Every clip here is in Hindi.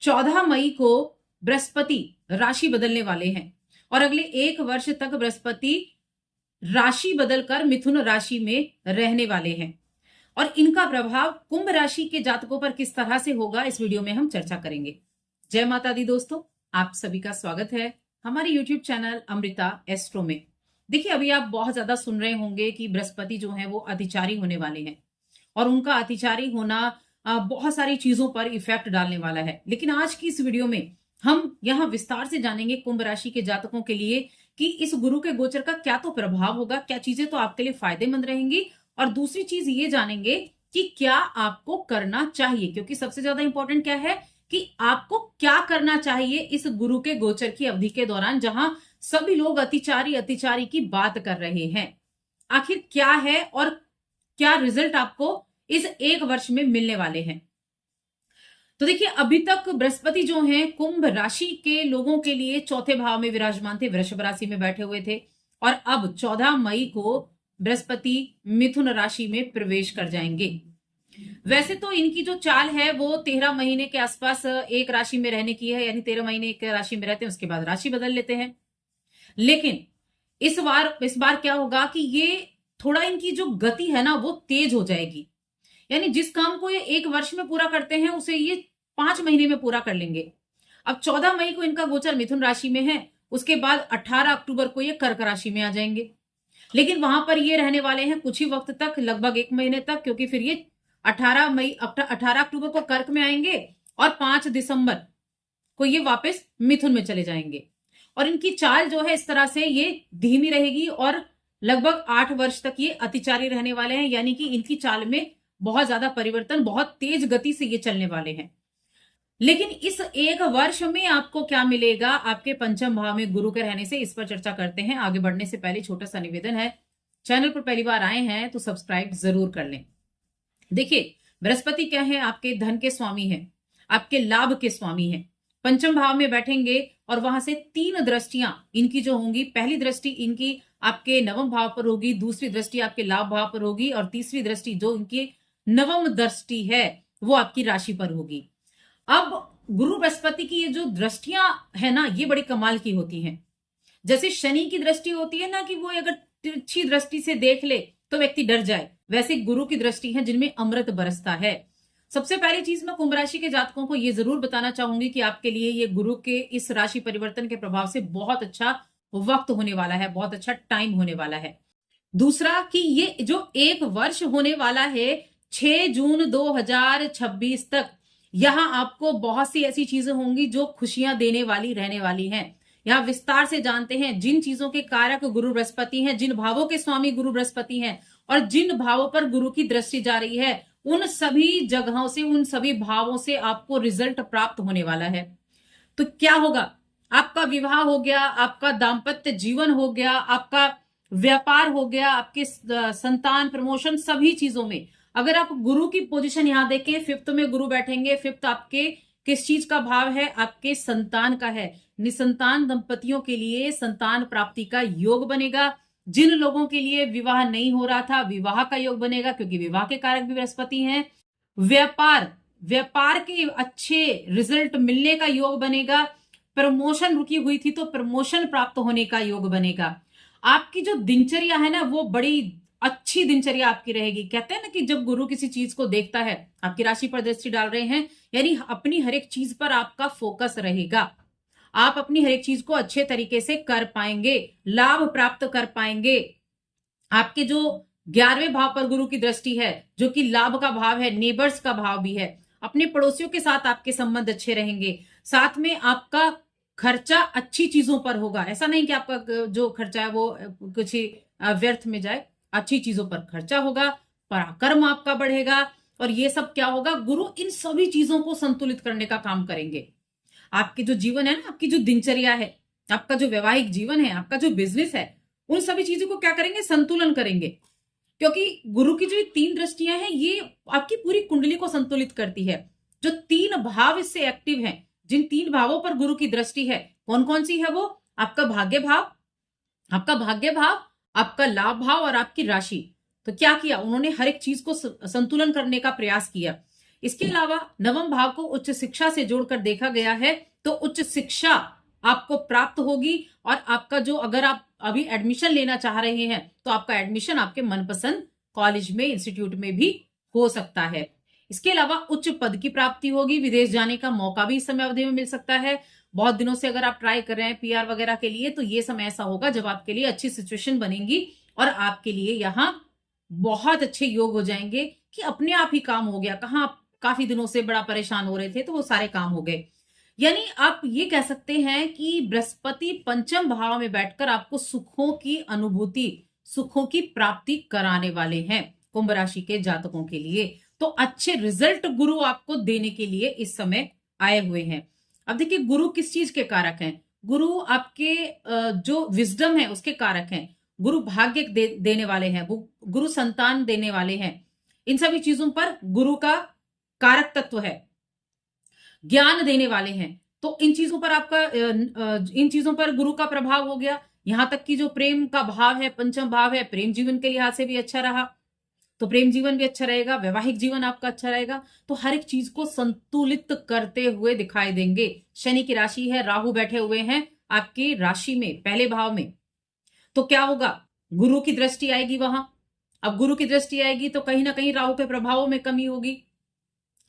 14 मई को बृहस्पति राशि बदलने वाले हैं और अगले 1 वर्ष तक बृहस्पति राशि बदलकर मिथुन राशि में रहने वाले हैं और इनका प्रभाव कुंभ राशि के जातकों पर किस तरह से होगा, इस वीडियो में हम चर्चा करेंगे। जय माता दी दोस्तों, आप सभी का स्वागत है हमारे YouTube चैनल अमृता एस्ट्रो में। देखिए, अभी आप बहुत ज्यादा सुन रहे होंगे कि बृहस्पति जो है वो अतिचारी होने वाले हैं और उनका अतिचारी होना बहुत सारी चीजों पर इफेक्ट डालने वाला है। लेकिन आज की इस वीडियो में हम यहाँ विस्तार से जानेंगे कुंभ राशि के जातकों के लिए कि इस गुरु के गोचर का क्या तो प्रभाव होगा, क्या चीजें तो आपके लिए फायदेमंद रहेंगी, और दूसरी चीज ये जानेंगे कि क्या आपको करना चाहिए, क्योंकि सबसे ज्यादा इंपॉर्टेंट क्या है कि आपको क्या करना चाहिए इस गुरु के गोचर की अवधि के दौरान, जहां सभी लोग अतिचारी की बात कर रहे हैं। आखिर क्या है और क्या रिजल्ट आपको इस 1 वर्ष में मिलने वाले हैं। तो देखिए, अभी तक बृहस्पति जो हैं कुंभ राशि के लोगों के लिए चौथे भाव में विराजमान थे, वृषभ राशि में बैठे हुए थे, और अब 14 मई को बृहस्पति मिथुन राशि में प्रवेश कर जाएंगे। वैसे तो इनकी जो चाल है वो 13 महीने के आसपास एक राशि में रहने की है, यानी 13 महीने एक राशि में रहते हैं, उसके बाद राशि बदल लेते हैं। लेकिन इस बार क्या होगा कि ये थोड़ा इनकी जो गति है ना वो तेज हो जाएगी, यानी जिस काम को ये 1 वर्ष में पूरा करते हैं उसे ये 5 महीने में पूरा कर लेंगे। अब 14 मई को इनका गोचर मिथुन राशि में है, उसके बाद 18 अक्टूबर को ये कर्क राशि में आ जाएंगे। लेकिन वहां पर ये रहने वाले हैं कुछ ही वक्त तक, लगभग 1 महीने तक, क्योंकि फिर ये 18 अक्टूबर को कर्क में आएंगे और 5 दिसंबर को ये वापस मिथुन में चले जाएंगे। और इनकी चाल जो है इस तरह से ये धीमी रहेगी और लगभग 8 वर्ष तक ये अतिचारी रहने वाले हैं, यानी कि इनकी चाल में बहुत ज्यादा परिवर्तन, बहुत तेज गति से ये चलने वाले हैं। लेकिन इस 1 वर्ष में आपको क्या मिलेगा आपके पंचम भाव में गुरु के रहने से, इस पर चर्चा करते हैं। आगे बढ़ने से पहले छोटा सा निवेदन है, चैनल पर पहली बार आए हैं तो सब्सक्राइब जरूर कर लें। देखिए, बृहस्पति क्या है, आपके धन के स्वामी हैं, आपके लाभ के स्वामी हैं, पंचम भाव में बैठेंगे और वहां से 3 दृष्टियां इनकी जो होंगी, पहली दृष्टि इनकी आपके नवम भाव पर होगी, दूसरी दृष्टि आपके लाभ भाव पर होगी, और तीसरी दृष्टि जो इनकी नवम दृष्टि है वो आपकी राशि पर होगी। अब गुरु बृहस्पति की ये जो दृष्टियां है ना, ये बड़ी कमाल की होती हैं। जैसे शनि की दृष्टि होती है ना कि वो अगर तिरछी दृष्टि से देख ले तो व्यक्ति डर जाए, वैसे गुरु की दृष्टि है जिनमें अमृत बरसता है। सबसे पहली चीज मैं कुंभ राशि के जातकों को ये जरूर बताना चाहूंगी कि आपके लिए ये गुरु के इस राशि परिवर्तन के प्रभाव से बहुत अच्छा वक्त होने वाला है, बहुत अच्छा टाइम होने वाला है। दूसरा कि ये जो 1 वर्ष होने वाला है 6 जून 2026 तक, यहां आपको बहुत सी ऐसी चीजें होंगी जो खुशियां देने वाली रहने वाली हैं। यहां विस्तार से जानते हैं जिन चीजों के कारक गुरु बृहस्पति हैं, जिन भावों के स्वामी गुरु बृहस्पति हैं और जिन भावों पर गुरु की दृष्टि जा रही है, उन सभी जगहों से, उन सभी भावों से आपको रिजल्ट प्राप्त होने वाला है। तो क्या होगा, आपका विवाह हो गया, आपका दाम्पत्य जीवन हो गया, आपका व्यापार हो गया, आपके संतान, प्रमोशन, सभी चीजों में अगर आप गुरु की पोजीशन यहां देखें, 5th में गुरु बैठेंगे। 5th आपके किस चीज का भाव है, आपके संतान का है। निसंतान दंपतियों के लिए संतान प्राप्ति का योग बनेगा। जिन लोगों के लिए विवाह नहीं हो रहा था, विवाह का योग बनेगा, क्योंकि विवाह के कारक भी बृहस्पति हैं। व्यापार के अच्छे रिजल्ट मिलने का योग बनेगा। प्रमोशन रुकी हुई थी तो प्रमोशन प्राप्त होने का योग बनेगा। आपकी जो दिनचर्या है ना वो बड़ी अच्छी दिनचर्या आपकी रहेगी। कहते हैं ना कि जब गुरु किसी चीज को देखता है, आपकी राशि पर दृष्टि डाल रहे हैं, यानी अपनी हर एक चीज पर आपका फोकस रहेगा। आप अपनी हर एक चीज को अच्छे तरीके से कर पाएंगे, लाभ प्राप्त कर पाएंगे। आपके जो 11वें भाव पर गुरु की दृष्टि है, जो कि लाभ का भाव है, नेबर्स का भाव भी है, अपने पड़ोसियों के साथ आपके संबंध अच्छे रहेंगे। साथ में आपका खर्चा अच्छी चीजों पर होगा। ऐसा नहीं कि आपका जो खर्चा है वो कुछ ही व्यर्थ में जाए, अच्छी चीजों पर खर्चा होगा, पराक्रम आपका बढ़ेगा। और ये सब क्या होगा, गुरु इन सभी चीजों को संतुलित करने का काम करेंगे। आपके जो जीवन है ना, आपकी जो दिनचर्या है, आपका जो वैवाहिक जीवन है, आपका जो बिजनेस है, उन सभी चीजों को क्या करेंगे, संतुलन करेंगे। क्योंकि गुरु की जो 3 दृष्टियां हैं ये आपकी पूरी कुंडली को संतुलित करती है। जो 3 भाव इससे एक्टिव हैं, जिन 3 भावों पर गुरु की दृष्टि है, कौन कौन सी है वो, आपका भाग्य भाव, आपका लाभ भाव और आपकी राशि। तो क्या किया उन्होंने, हर एक चीज को संतुलन करने का प्रयास किया। इसके अलावा नवम भाव को उच्च शिक्षा से जोड़कर देखा गया है, तो उच्च शिक्षा आपको प्राप्त होगी और आपका जो, अगर आप अभी एडमिशन लेना चाह रहे हैं तो आपका एडमिशन आपके मनपसंद कॉलेज में, इंस्टीट्यूट में भी हो सकता है। इसके अलावा उच्च पद की प्राप्ति होगी, विदेश जाने का मौका भी इस समय अवधि में मिल सकता है। बहुत दिनों से अगर आप ट्राई कर रहे हैं पीआर वगैरह के लिए, तो ये समय ऐसा होगा जब आपके लिए अच्छी सिचुएशन बनेगी और आपके लिए यहां बहुत अच्छे योग हो जाएंगे कि अपने आप ही काम हो गया। कहाँ आप काफी दिनों से बड़ा परेशान हो रहे थे, तो वो सारे काम हो गए। यानी आप ये कह सकते हैं कि बृहस्पति पंचम भाव में बैठकर आपको सुखों की अनुभूति, सुखों की प्राप्ति कराने वाले हैं कुंभ राशि के जातकों के लिए। तो अच्छे रिजल्ट गुरु आपको देने के लिए इस समय आए हुए हैं। अब देखिए, गुरु किस चीज के कारक हैं? गुरु आपके जो विजडम है उसके कारक हैं। गुरु भाग्य देने वाले हैं, गुरु संतान देने वाले हैं। इन सभी चीजों पर गुरु का कारक तत्व है, ज्ञान देने वाले हैं। तो इन चीजों पर आपका इन चीजों पर गुरु का प्रभाव हो गया। यहां तक कि जो प्रेम का भाव है, पंचम भाव है, प्रेम जीवन के लिहाज से भी अच्छा रहा, तो प्रेम जीवन भी अच्छा रहेगा, वैवाहिक जीवन आपका अच्छा रहेगा। तो हर एक चीज को संतुलित करते हुए दिखाई देंगे। शनि की राशि है, राहु बैठे हुए हैं आपकी राशि में, पहले भाव में। तो क्या होगा? गुरु की दृष्टि आएगी वहां। अब गुरु की दृष्टि आएगी तो कहीं ना कहीं राहु के प्रभावों में कमी होगी।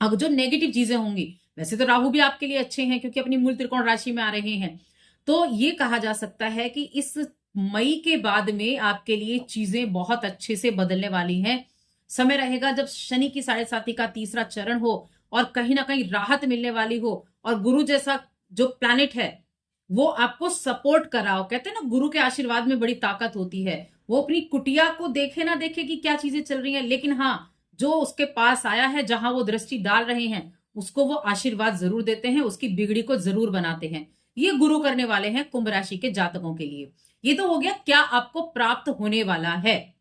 अब जो नेगेटिव चीजें होंगी, वैसे तो राहु भी आपके लिए अच्छे हैं क्योंकि अपनी मूल त्रिकोण राशि में आ रहे हैं, तो ये कहा जा सकता है कि इस मई के बाद में आपके लिए चीजें बहुत अच्छे से बदलने वाली हैं। समय रहेगा जब शनि की 7.5 का तीसरा चरण हो और कहीं ना कहीं राहत मिलने वाली हो, और गुरु जैसा जो प्लैनेट है वो आपको सपोर्ट कर रहा हो। कहते हैं ना, गुरु के आशीर्वाद में बड़ी ताकत होती है। वो अपनी कुटिया को देखे ना देखे कि क्या चीजें चल रही हैं, लेकिन हाँ, जो उसके पास आया है, जहां वो दृष्टि डाल रहे हैं, उसको वो आशीर्वाद जरूर देते हैं, उसकी बिगड़ी को जरूर बनाते हैं। ये गुरु करने वाले हैं कुंभ राशि के जातकों के लिए। ये तो हो गया क्या आपको प्राप्त होने वाला है,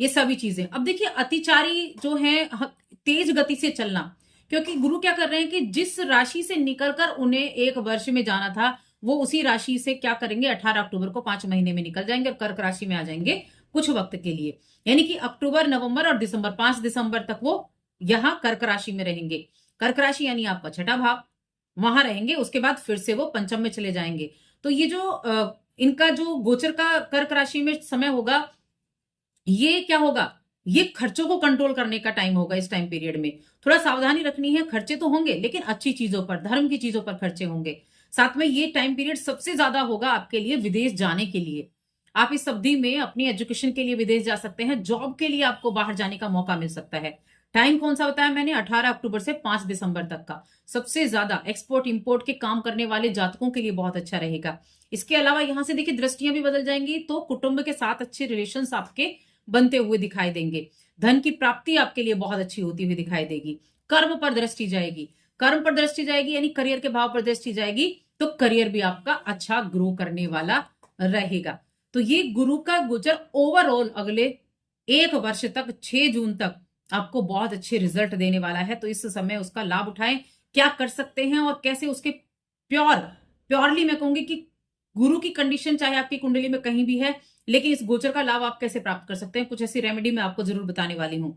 ये सभी चीजें। अब देखिए, अतिचारी जो है, तेज गति से चलना, क्योंकि गुरु क्या कर रहे हैं कि जिस राशि से निकलकर उन्हें एक वर्ष में जाना था, वो उसी राशि से क्या करेंगे, 18 अक्टूबर को 5 महीने में निकल जाएंगे और कर्क राशि में आ जाएंगे कुछ वक्त के लिए। यानी कि अक्टूबर, नवंबर और दिसंबर, 5 दिसंबर तक वो यहां कर्क राशि में रहेंगे। कर्क राशि यानी आपका छठा भाव, वहां रहेंगे। उसके बाद फिर से वो पंचम में चले जाएंगे। तो ये जो इनका जो गोचर का कर्क राशि में समय होगा, ये क्या होगा, ये खर्चों को कंट्रोल करने का टाइम होगा। इस टाइम पीरियड में थोड़ा सावधानी रखनी है। खर्चे तो होंगे लेकिन अच्छी चीजों पर, धर्म की चीजों पर खर्चे होंगे। साथ में ये टाइम पीरियड सबसे ज्यादा होगा आपके लिए विदेश जाने के लिए। आप इस अवधि में अपनी एजुकेशन के लिए विदेश जा सकते हैं, जॉब के लिए आपको बाहर जाने का मौका मिल सकता है। टाइम कौन सा बताया मैंने? 18 अक्टूबर से 5 दिसंबर तक का सबसे ज्यादा एक्सपोर्ट इंपोर्ट के काम करने वाले जातकों के लिए बहुत अच्छा रहेगा। इसके अलावा यहां से देखिए, दृष्टियां भी बदल जाएंगी, तो कुटुंब के साथ अच्छे रिलेशन आपके बनते हुए दिखाई देंगे। धन की प्राप्ति आपके लिए बहुत अच्छी होती हुई दिखाई देगी। कर्म पर दृष्टि जाएगी, कर्म पर दृष्टि जाएगी यानी करियर के भाव पर दृष्टि जाएगी, तो करियर भी आपका अच्छा ग्रो करने वाला रहेगा। तो ये गुरु का गोचर ओवरऑल अगले एक वर्ष तक, 6 जून तक आपको बहुत अच्छे रिजल्ट देने वाला है। तो इस समय उसका लाभ उठाएं। क्या कर सकते हैं और कैसे उसके प्योरली मैं कहूंगी कि गुरु की कंडीशन चाहे आपकी कुंडली में कहीं भी है, लेकिन इस गोचर का लाभ आप कैसे प्राप्त कर सकते हैं, कुछ ऐसी रेमेडी मैं आपको जरूर बताने वाली हूं।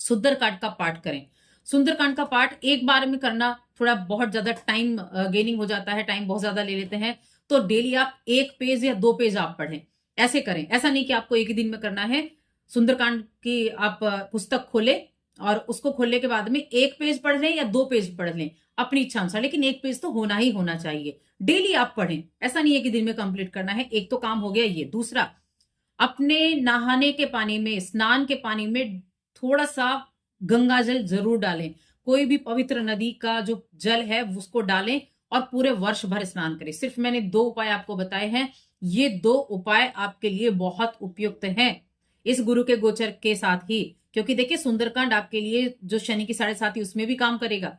सुंदरकांड का पाठ करें। सुंदरकांड का पाठ एक बार में करना थोड़ा बहुत ज्यादा टाइम गेनिंग हो जाता है, टाइम बहुत ज्यादा ले लेते हैं। तो डेली आप 1 पेज या 2 पेज आप पढ़ें, ऐसे करें। ऐसा नहीं कि आपको एक ही दिन में करना है। सुंदरकांड की आप पुस्तक खोलें और उसको खोलने के बाद में 1 पेज पढ़ लें या 2 पेज पढ़ लें अपनी इच्छा अनुसार, लेकिन 1 पेज तो होना ही होना चाहिए। डेली आप पढ़ें, ऐसा नहीं है कि दिन में कंप्लीट करना है। एक तो काम हो गया ये। दूसरा, अपने नहाने के पानी में, स्नान के पानी में थोड़ा सा गंगा जल जरूर डालें। कोई भी पवित्र नदी का जो जल है उसको डालें और पूरे वर्ष भर स्नान करें। सिर्फ मैंने 2 उपाय आपको बताए हैं, ये 2 उपाय आपके लिए बहुत उपयुक्त हैं इस गुरु के गोचर के साथ ही। क्योंकि देखिए, सुंदरकांड आपके लिए जो शनि की 7.5 उसमें भी काम करेगा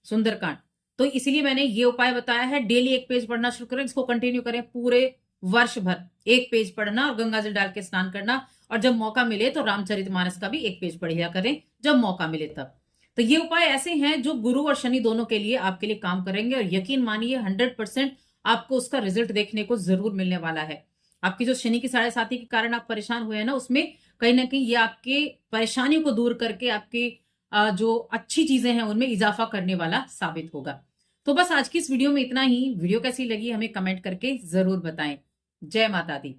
सुंदरकांड, तो इसलिए मैंने ये उपाय बताया है। डेली 1 पेज पढ़ना शुरू करें, इसको कंटिन्यू करें पूरे वर्ष भर। 1 पेज पढ़ना और गंगा जल डाल के स्नान करना, और जब मौका मिले तो रामचरितमानस का भी 1 पेज पढ़िया करें जब मौका मिले तब। तो ये उपाय ऐसे हैं जो गुरु और शनि दोनों के लिए आपके लिए काम करेंगे, और यकीन मानिए 100% आपको उसका रिजल्ट देखने को जरूर मिलने वाला है। आपकी जो शनि की 7.5 के कारण आप परेशान हुए हैं ना, उसमें कहीं ना कहीं ये आपके परेशानियों को दूर करके आपके जो अच्छी चीजें हैं उनमें इजाफा करने वाला साबित होगा। तो बस आज की इस वीडियो में इतना ही। वीडियो कैसी लगी हमें कमेंट करके जरूर बताएं। जय माता दी।